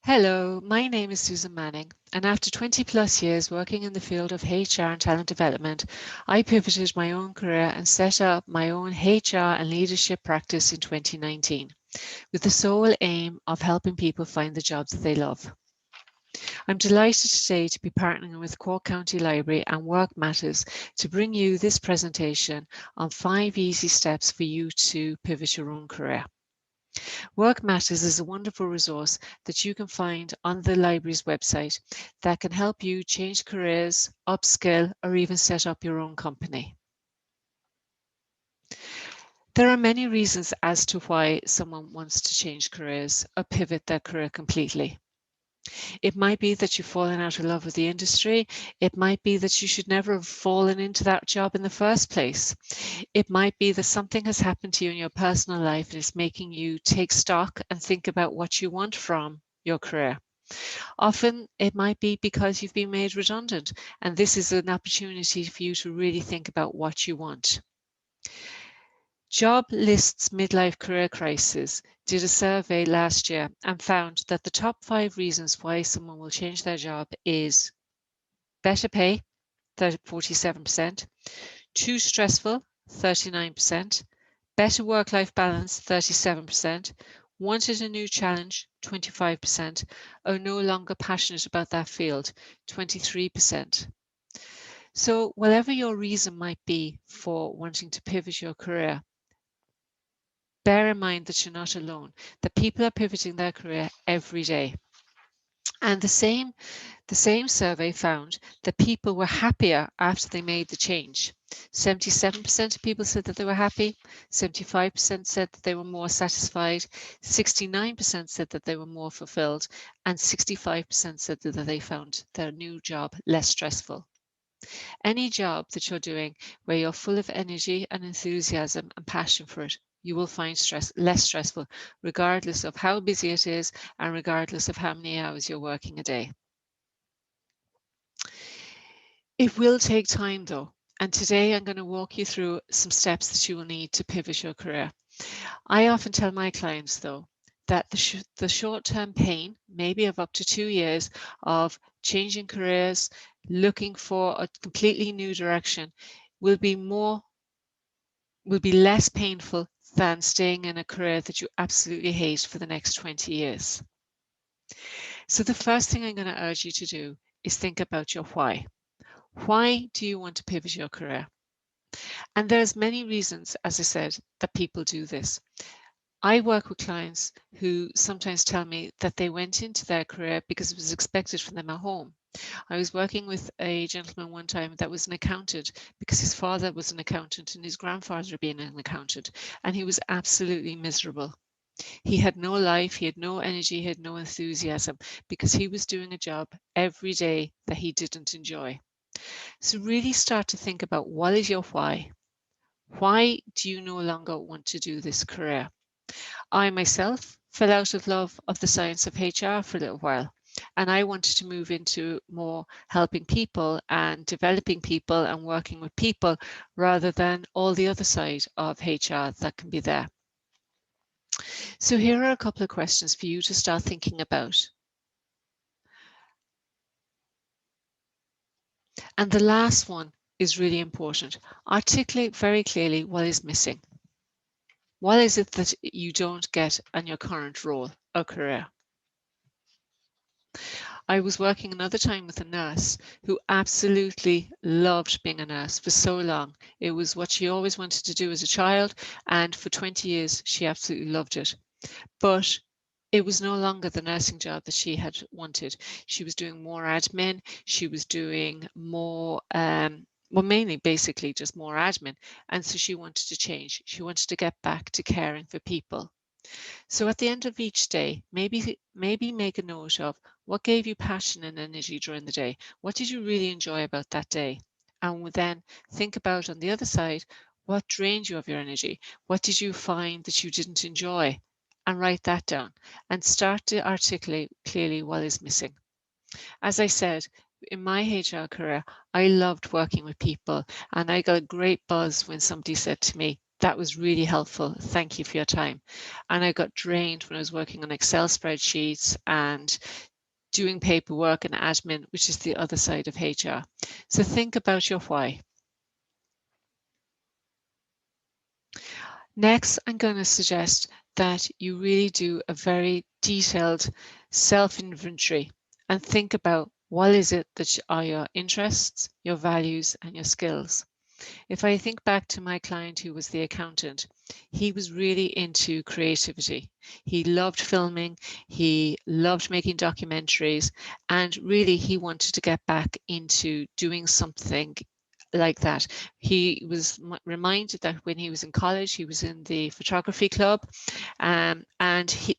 Hello, my name is Susan Manning, and after 20 plus years working in the field of HR and talent development, I pivoted my own career and set up my own HR and leadership practice in 2019, with the sole aim of helping people find the jobs that they love. I'm delighted today to be partnering with Cork County Library and Work Matters to bring you this presentation on 5 easy steps for you to pivot your own career. Work Matters is a wonderful resource that you can find on the library's website that can help you change careers, upskill, or even set up your own company. There are many reasons as to why someone wants to change careers or pivot their career completely. It might be that you've fallen out of love with the industry. It might be that you should never have fallen into that job in the first place. It might be that something has happened to you in your personal life and it's making you take stock and think about what you want from your career. Often it might be because you've been made redundant, and this is an opportunity for you to really think about what you want. Job List's Midlife Career Crisis did a survey last year and found that the top 5 reasons why someone will change their job is better pay, 47%, too stressful, 39%, better work-life balance, 37%, wanted a new challenge, 25%, or no longer passionate about that field, 23%. So whatever your reason might be for wanting to pivot your career, bear in mind that you're not alone, that people are pivoting their career every day. And the same survey found that people were happier after they made the change. 77% of people said that they were happy, 75% said that they were more satisfied, 69% said that they were more fulfilled, and 65% said that they found their new job less stressful. Any job that you're doing where you're full of energy and enthusiasm and passion for it, you will find less stressful, regardless of how busy it is and regardless of how many hours you're working a day. It will take time though, and today I'm going to walk you through some steps that you will need to pivot your career. I often tell my clients though that the short-term pain, maybe of up to 2 years of changing careers, looking for a completely new direction, will be less painful than staying in a career that you absolutely hate for the next 20 years. So the first thing I'm going to urge you to do is think about your why. Why do you want to pivot your career? And there's many reasons, as I said, that people do this. I work with clients who sometimes tell me that they went into their career because it was expected from them at home. I was working with a gentleman one time that was an accountant because his father was an accountant and his grandfather had been an accountant, and he was absolutely miserable. He had no life, he had no energy, he had no enthusiasm because he was doing a job every day that he didn't enjoy. So really start to think about, what is your why? Why do you no longer want to do this career? I myself fell out of love of the science of HR for a little while, and I wanted to move into more helping people and developing people and working with people rather than all the other side of HR that can be there. So here are a couple of questions for you to start thinking about. And the last one is really important. Articulate very clearly what is missing. What is it that you don't get in your current role or career? I was working another time with a nurse who absolutely loved being a nurse for so long. It was what she always wanted to do as a child, and for 20 years she absolutely loved it. But it was no longer the nursing job that she had wanted. She was doing more admin. She was doing more, well, mainly basically just more admin. And so she wanted to change. She wanted to get back to caring for people. So at the end of each day, maybe make a note of what gave you passion and energy during the day. What did you really enjoy about that day? And then think about, on the other side, what drained you of your energy? What did you find that you didn't enjoy? And write that down and start to articulate clearly what is missing. As I said, in my HR career, I loved working with people, and I got a great buzz when somebody said to me, That was really helpful. Thank you for your time. And I got drained when I was working on Excel spreadsheets and doing paperwork and admin, which is the other side of HR. So think about your why. Next, I'm going to suggest that you really do a very detailed self-inventory and think about what is it that are your interests, your values, and your skills. If I think back to my client who was the accountant, he was really into creativity. He loved filming, he loved making documentaries, and really he wanted to get back into doing something like that. He was reminded that when he was in college, he was in the photography club, and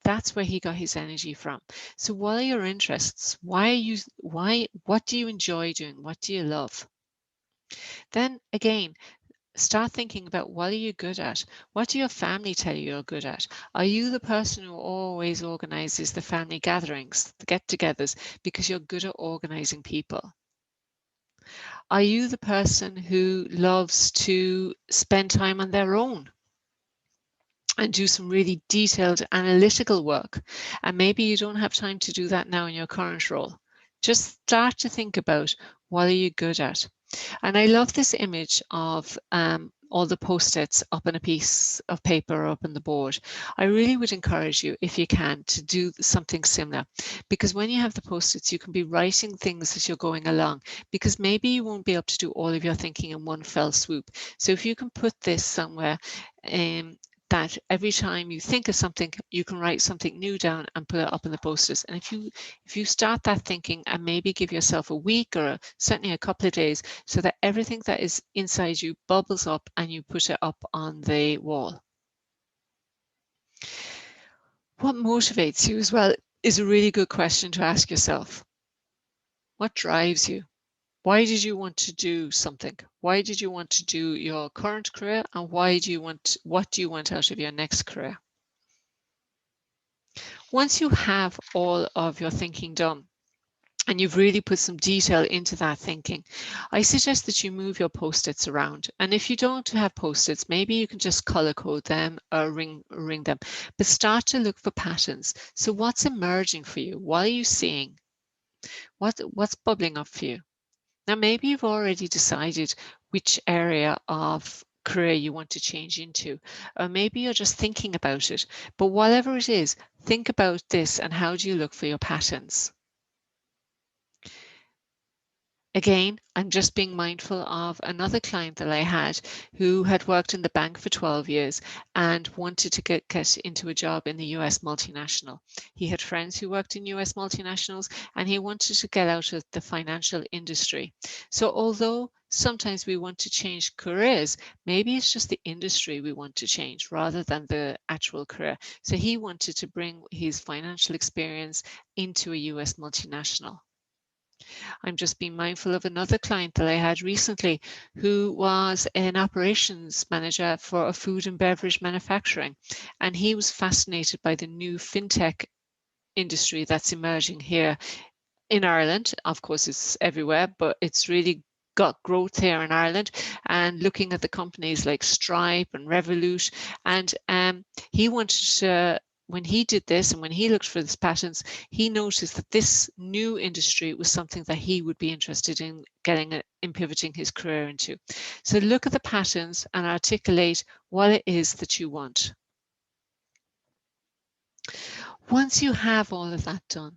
that's where he got his energy from. So what are your interests? What do you enjoy doing? What do you love? Then again, start thinking about what are you good at? What do your family tell you you're good at? Are you the person who always organizes the family gatherings, the get-togethers, because you're good at organizing people? Are you the person who loves to spend time on their own and do some really detailed analytical work? And maybe you don't have time to do that now in your current role. Just start to think about what are you good at? And I love this image of all the post-its up on a piece of paper up on the board. I really would encourage you, if you can, to do something similar, because when you have the post-its, you can be writing things as you're going along, because maybe you won't be able to do all of your thinking in one fell swoop. So if you can put this somewhere, that every time you think of something, you can write something new down and put it up in the post-its. And if you start that thinking and maybe give yourself a week or certainly a couple of days, so that everything that is inside you bubbles up and you put it up on the wall. What motivates you as well is a really good question to ask yourself. What drives you? Why did you want to do something? Why did you want to do your current career, and what do you want out of your next career? Once you have all of your thinking done, and you've really put some detail into that thinking, I suggest that you move your post-its around. And if you don't have post-its, maybe you can just color code them or ring them, but start to look for patterns. So what's emerging for you? What are you seeing? What's bubbling up for you? Now, maybe you've already decided which area of career you want to change into, or maybe you're just thinking about it. But whatever it is, think about this and how do you look for your patterns? Again, I'm just being mindful of another client that I had who had worked in the bank for 12 years and wanted to get into a job in the US multinational. He had friends who worked in US multinationals and he wanted to get out of the financial industry. So although sometimes we want to change careers, maybe it's just the industry we want to change rather than the actual career. So he wanted to bring his financial experience into a US multinational. I'm just being mindful of another client that I had recently who was an operations manager for a food and beverage manufacturing. And he was fascinated by the new fintech industry that's emerging here in Ireland. Of course, it's everywhere, but it's really got growth here in Ireland, and looking at the companies like Stripe and Revolut. And he wanted to, when he did this and when he looked for these patterns, he noticed that this new industry was something that he would be interested in in pivoting his career into. So look at the patterns and articulate what it is that you want. Once you have all of that done,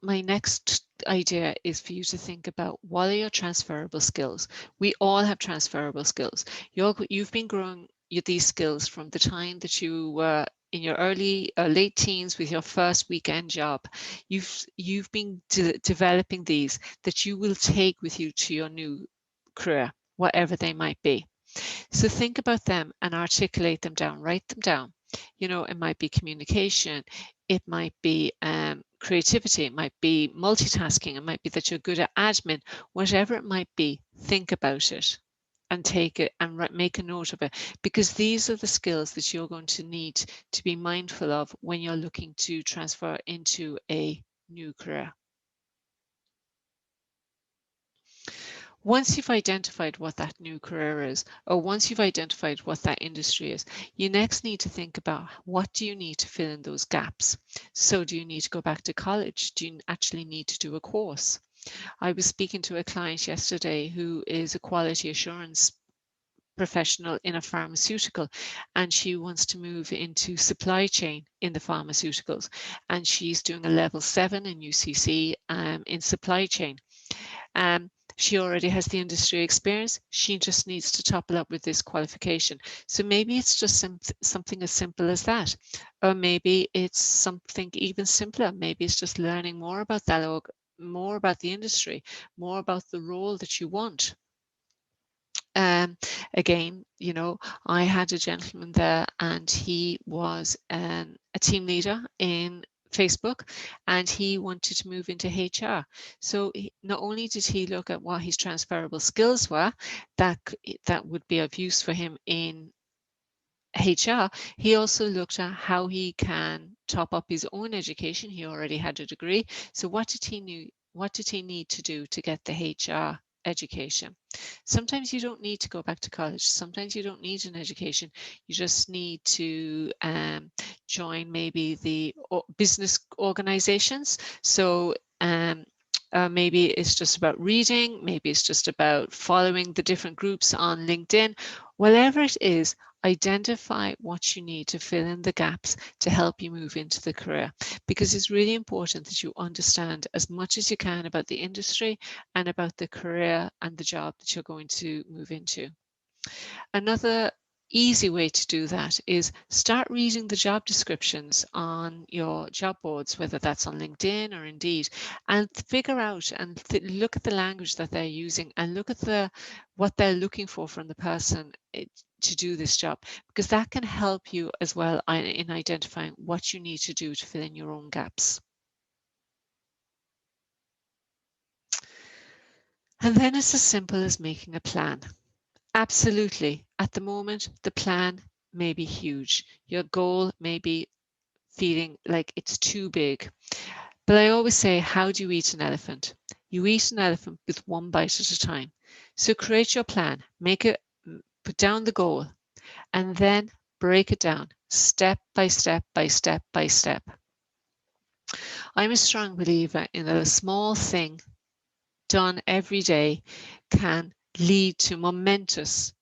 my next idea is for you to think about what are your transferable skills. We all have transferable skills. You've been growing these skills from the time that you were in your early or late teens with your first weekend job. You've been developing these that you will take with you to your new career, whatever they might be. So think about them and articulate them down, write them down. You know, it might be communication, it might be creativity, it might be multitasking, it might be that you're good at admin, whatever it might be, think about it and take it and make a note of it, because these are the skills that you're going to need to be mindful of when you're looking to transfer into a new career. Once you've identified what that new career is, or once you've identified what that industry is, you next need to think about what do you need to fill in those gaps. So do you need to go back to college? Do you actually need to do a course? I was speaking to a client yesterday who is a quality assurance professional in a pharmaceutical, and she wants to move into supply chain in the pharmaceuticals, and she's doing a level 7 in UCC in supply chain. She already has the industry experience. She just needs to top it up with this qualification. So maybe it's just something as simple as that. Or maybe it's something even simpler. Maybe it's just learning more about that, more about the industry, more about the role that you want. Um, Again, you know, I had a gentleman there and he was a team leader in Facebook, and he wanted to move into HR. So not only did he look at what his transferable skills were that would be of use for him in HR, he also looked at how he can top up his own education. He already had a degree. So what did he need to do to get the HR education? Sometimes you don't need to go back to college. Sometimes you don't need an education. You just need to join maybe the business organizations. So maybe it's just about reading, maybe it's just about following the different groups on LinkedIn. Whatever it is, identify what you need to fill in the gaps to help you move into the career, because it's really important that you understand as much as you can about the industry and about the career and the job that you're going to move into. Another easy way to do that is start reading the job descriptions on your job boards, whether that's on LinkedIn or Indeed, and figure out and look at the language that they're using and look at what they're looking for from the person to do this job, because that can help you as well in identifying what you need to do to fill in your own gaps. And then it's as simple as making a plan. Absolutely. At the moment, the plan may be huge. Your goal may be feeling like it's too big. But I always say, how do you eat an elephant? You eat an elephant with one bite at a time. So create your plan, put down the goal, and then break it down step by step by step by step. I'm a strong believer in that a small thing done every day can lead to momentous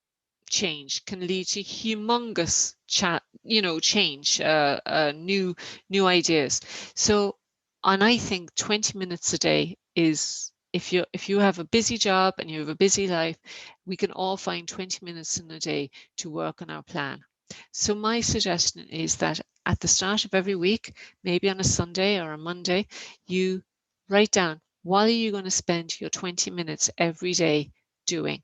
change, can lead to humongous change, new ideas. So, and I think 20 minutes a day is, if you have a busy job and you have a busy life, we can all find 20 minutes in a day to work on our plan. So my suggestion is that at the start of every week, maybe on a Sunday or a Monday, you write down, what are you going to spend your 20 minutes every day doing?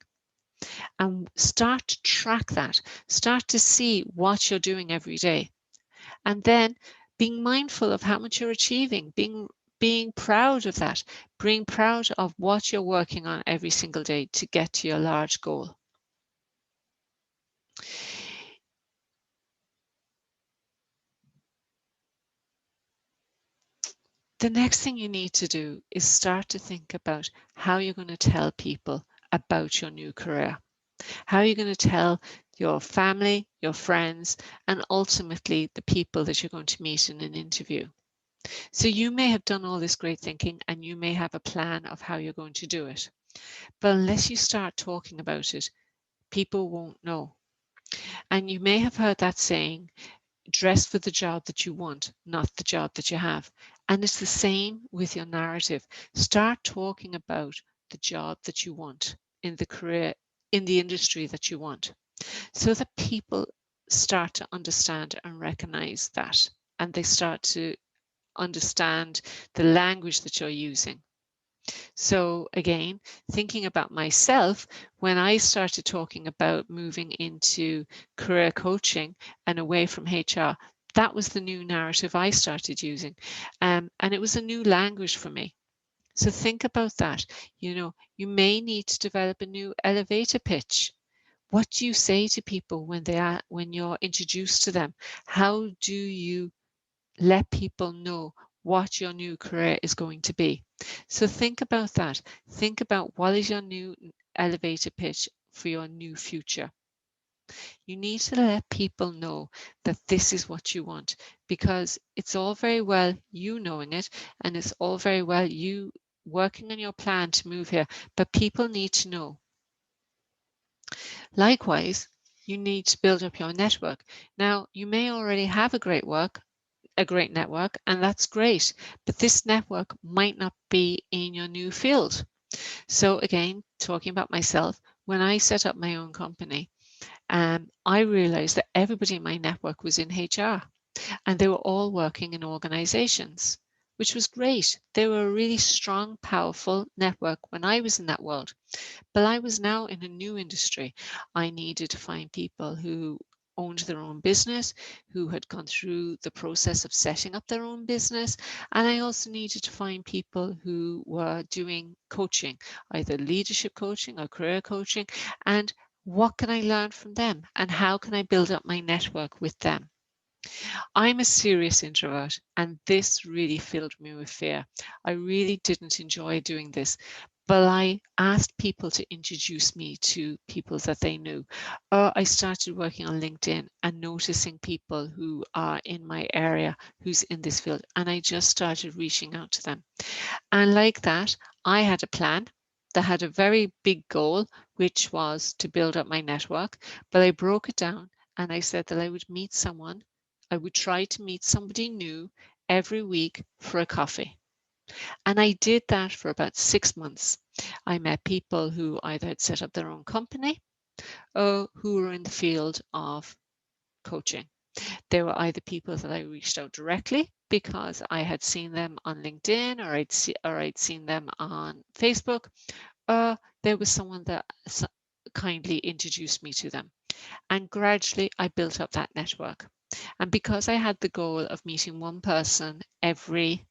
And start to track that. Start to see what you're doing every day. And then being mindful of how much you're achieving, being proud of that, being proud of what you're working on every single day to get to your large goal. The next thing you need to do is start to think about how you're going to tell people about your new career. How are you going to tell your family, your friends, and ultimately the people that you're going to meet in an interview? So you may have done all this great thinking and you may have a plan of how you're going to do it. But unless you start talking about it, people won't know. And you may have heard that saying, dress for the job that you want, not the job that you have. And it's the same with your narrative. Start talking about the job that you want in the career, in the industry that you want, so that people start to understand and recognize that, and they start to understand the language that you're using. So again, thinking about myself, when I started talking about moving into career coaching and away from HR, that was the new narrative I started using. And it was a new language for me. So think about that. You may need to develop a new elevator pitch. What do you say to people when you're introduced to them? How do you let people know what your new career is going to be? So think about that. Think about what is your new elevator pitch for your new future. You need to let people know that this is what you want, because it's all very well you knowing it, and it's all very well you working on your plan to move here, but people need to know. Likewise, you need to build up your network. Now, you may already have a great network, and that's great, but this network might not be in your new field. So again, talking about myself, when I set up my own company, I realized that everybody in my network was in HR, and they were all working in organizations, which was great. They were a really strong, powerful network when I was in that world. But I was now in a new industry. I needed to find people who owned their own business, who had gone through the process of setting up their own business. And I also needed to find people who were doing coaching, either leadership coaching or career coaching. And what can I learn from them? And how can I build up my network with them? I'm a serious introvert, and this really filled me with fear. I really didn't enjoy doing this, but I asked people to introduce me to people that they knew. I started working on LinkedIn and noticing people who are in my area who's in this field, and I just started reaching out to them. And like that, I had a plan that had a very big goal, which was to build up my network, but I broke it down and I said that I would meet someone. I would try to meet somebody new every week for a coffee. And I did that for about 6 months. I met people who either had set up their own company or who were in the field of coaching. They were either people that I reached out directly because I had seen them on LinkedIn, or I'd seen them on Facebook, or there was someone that kindly introduced me to them. And gradually I built up that network. And because I had the goal of meeting one person every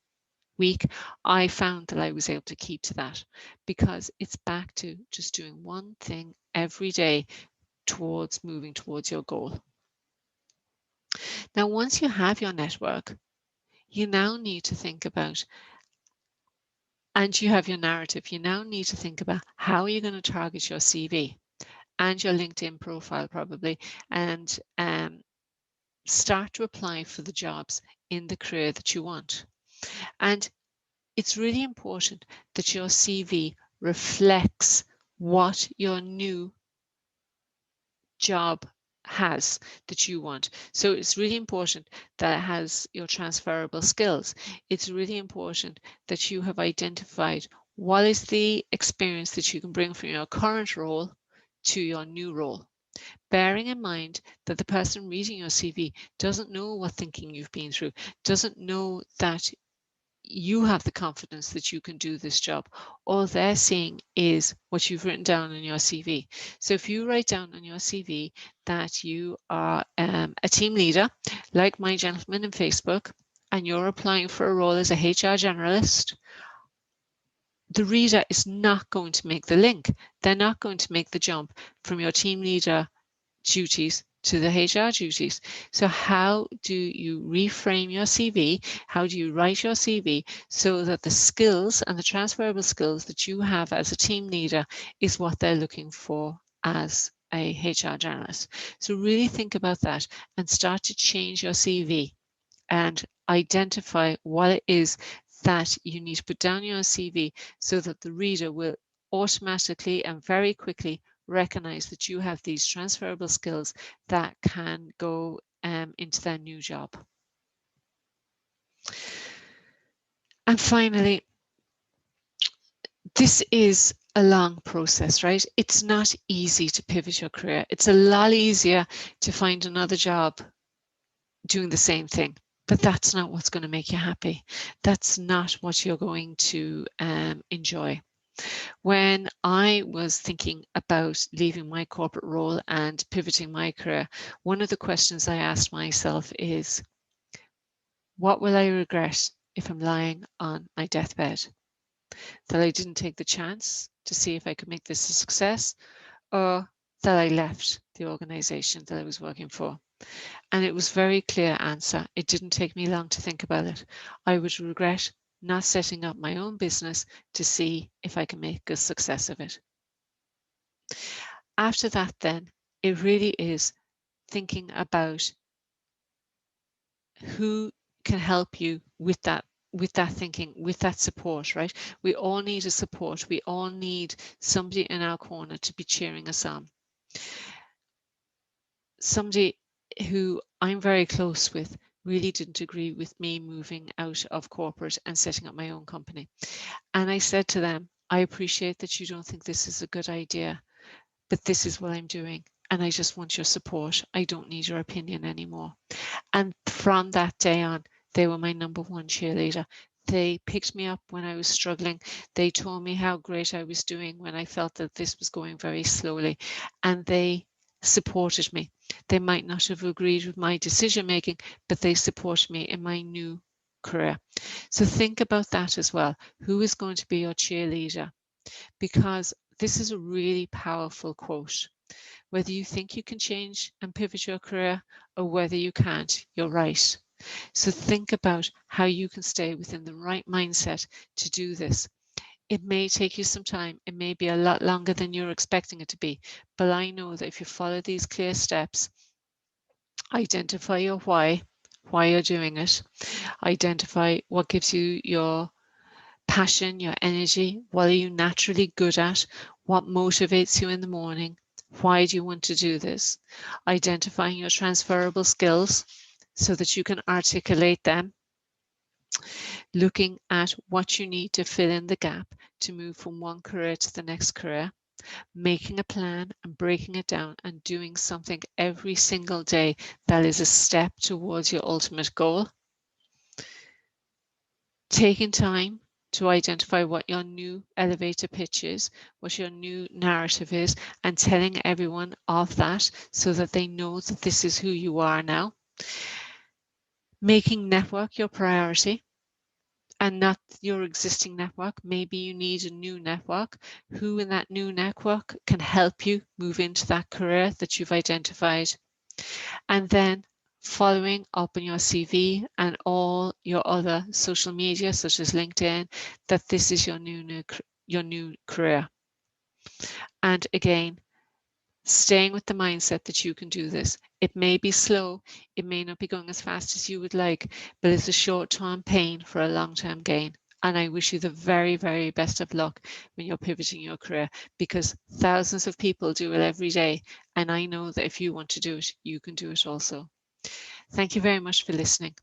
week, I found that I was able to keep to that, because it's back to just doing one thing every day towards moving towards your goal. Now, once you have your network, you now need to think about, and you have your narrative, you now need to think about how are you going to target your CV and your LinkedIn profile probably, and start to apply for the jobs in the career that you want. And it's really important that your CV reflects what your new job has that you want. So it's really important that it has your transferable skills. It's really important that you have identified what is the experience that you can bring from your current role to your new role. Bearing in mind that the person reading your CV doesn't know what thinking you've been through, doesn't know that you have the confidence that you can do this job. All they're seeing is what you've written down on your CV. So if you write down on your CV that you are a team leader, like my gentleman in Facebook, and you're applying for a role as a HR generalist, the reader is not going to make the link. They're not going to make the jump from your team leader duties to the HR duties. So how do you reframe your CV? How do you write your CV so that the skills and the transferable skills that you have as a team leader is what they're looking for as a HR generalist? So really think about that and start to change your CV and identify what it is that you need to put down your CV so that the reader will automatically and very quickly recognize that you have these transferable skills that can go into their new job. And finally, this is a long process, right? It's not easy to pivot your career. It's a lot easier to find another job doing the same thing, but that's not what's going to make you happy. That's not what you're going to enjoy. When I was thinking about leaving my corporate role and pivoting my career, one of the questions I asked myself is, what will I regret if I'm lying on my deathbed? That I didn't take the chance to see if I could make this a success, or that I left the organization that I was working for? And it was a very clear answer. It didn't take me long to think about it. I would regret not setting up my own business to see if I can make a success of it. After that, then, it really is thinking about who can help you with that thinking, with that support, right? We all need a support. We all need somebody in our corner to be cheering us on. Somebody who I'm very close with really didn't agree with me moving out of corporate and setting up my own company. And I said to them, I appreciate that you don't think this is a good idea, but this is what I'm doing. And I just want your support. I don't need your opinion anymore. And from that day on, they were my number one cheerleader. They picked me up when I was struggling. They told me how great I was doing when I felt that this was going very slowly. And they supported me. They might not have agreed with my decision making, but they supported me in my new career. So think about that as well. Who is going to be your cheerleader? Because this is a really powerful quote. Whether you think you can change and pivot your career or whether you can't, you're right. So think about how you can stay within the right mindset to do this. It may take you some time. It may be a lot longer than you're expecting it to be. But I know that if you follow these clear steps, identify your why you're doing it, identify what gives you your passion, your energy, what are you naturally good at, what motivates you in the morning, why do you want to do this, identifying your transferable skills so that you can articulate them, looking at what you need to fill in the gap to move from one career to the next career, making a plan and breaking it down and doing something every single day that is a step towards your ultimate goal, taking time to identify what your new elevator pitch is, what your new narrative is, and telling everyone of that so that they know that this is who you are now. Making network your priority and not your existing network. Maybe you need a new network. Who in that new network can help you move into that career that you've identified? And then following up on your CV and all your other social media, such as LinkedIn, that this is your new career. And again, staying with the mindset that you can do this. It may be slow, it may not be going as fast as you would like, but it's a short-term pain for a long-term gain. And I wish you the very, very best of luck when you're pivoting your career, because thousands of people do it every day. And I know that if you want to do it, you can do it also. Thank you very much for listening.